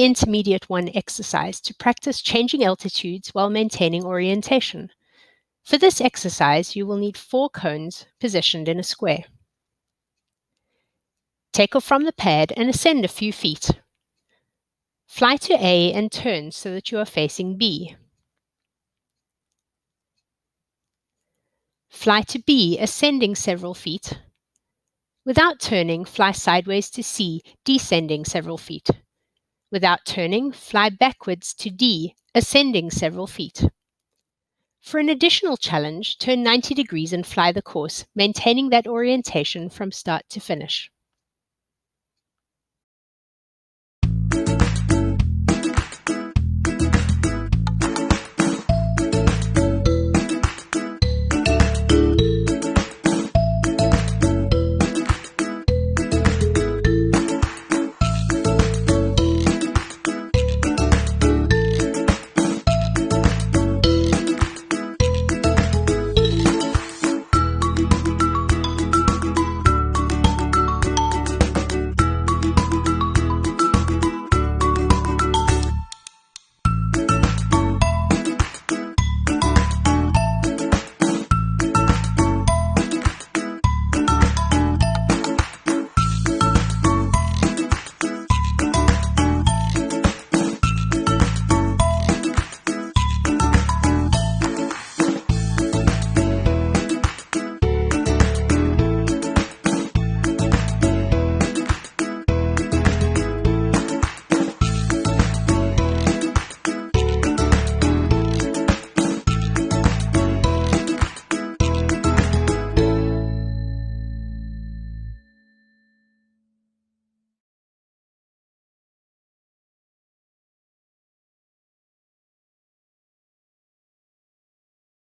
Intermediate 1 exercise to practice changing altitudes while maintaining orientation. For this exercise, you will need 4 cones positioned in a square. Take off from the pad and ascend a few feet. Fly to A and turn so that you are facing B. Fly to B, ascending several feet. Without turning, fly sideways to C, descending several feet. Without turning, fly backwards to D, ascending several feet. For an additional challenge, turn 90 degrees and fly the course, maintaining that orientation from start to finish.